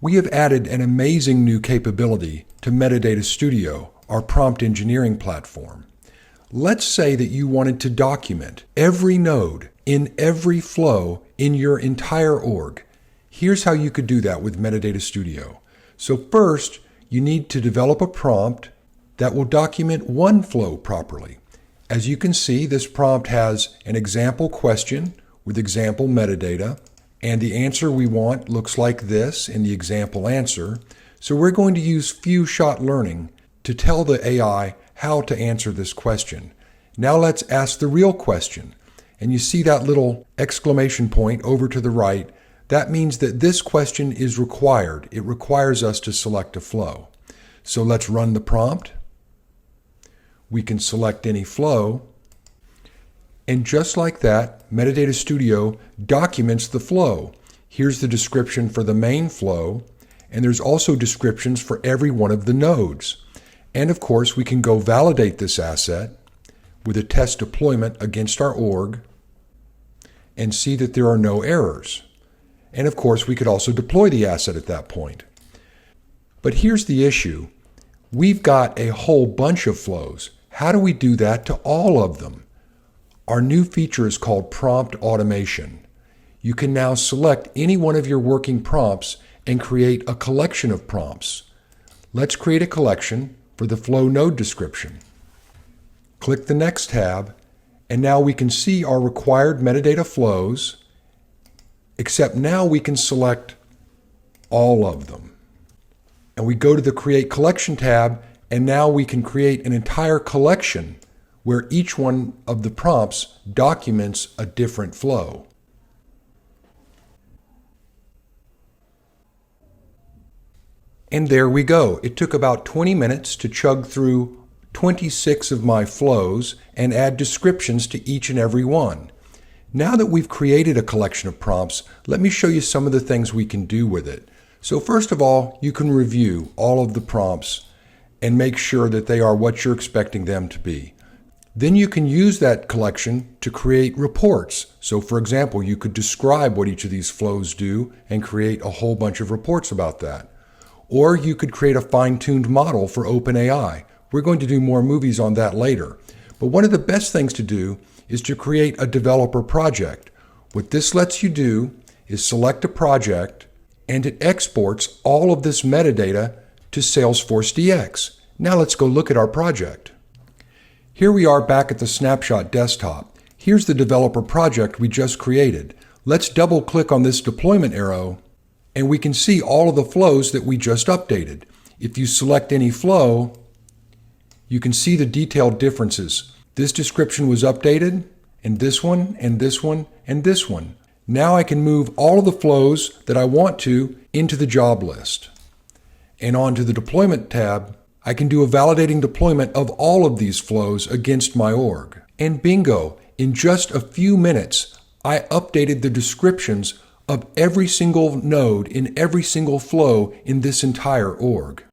We have added an amazing new capability to Metadata Studio, our prompt engineering platform. Let's say that you wanted to document every node in every flow in your entire org. Here's how you could do that with Metadata Studio. So first, you need to develop a prompt that will document one flow properly. As you can see, this prompt has an example question with example metadata, and the answer we want looks like this in the example answer. So we're going to use few-shot learning to tell the AI how to answer this question. Now let's ask the real question. And you see that little exclamation point over to the right. That means that this question is required. It requires us to select a flow. So let's run the prompt. We can select any flow. And just like that, Metadata Studio documents the flow. Here's the description for the main flow, and there's also descriptions for every one of the nodes. And of course, we can go validate this asset with a test deployment against our org and see that there are no errors. And of course, we could also deploy the asset at that point. But here's the issue. We've got a whole bunch of flows. How do we do that to all of them? Our new feature is called prompt automation. You can now select any one of your working prompts and create a collection of prompts. Let's create a collection for the flow node description. Click the Next tab, and now we can see our required metadata flows, except now we can select all of them. And we go to the Create Collection tab, and now we can create an entire collection where each one of the prompts documents a different flow. And there we go. It took about 20 minutes to chug through 26 of my flows and add descriptions to each and every one. Now that we've created a collection of prompts, let me show you some of the things we can do with it. So first of all, you can review all of the prompts and make sure that they are what you're expecting them to be. Then you can use that collection to create reports. So for example, you could describe what each of these flows do and create a whole bunch of reports about that. Or you could create a fine-tuned model for OpenAI. We're going to do more movies on that later. But one of the best things to do is to create a developer project. What this lets you do is select a project, and it exports all of this metadata to Salesforce DX. Now let's go look at our project. Here we are back at the snapshot desktop. Here's the developer project we just created. Let's double click on this deployment arrow, and we can see all of the flows that we just updated. If you select any flow, you can see the detailed differences. This description was updated, and this one, and this one, and this one. Now I can move all of the flows that I want to into the job list. And onto the deployment tab, I can do a validating deployment of all of these flows against my org. And bingo, in just a few minutes, I updated the descriptions of every single node in every single flow in this entire org.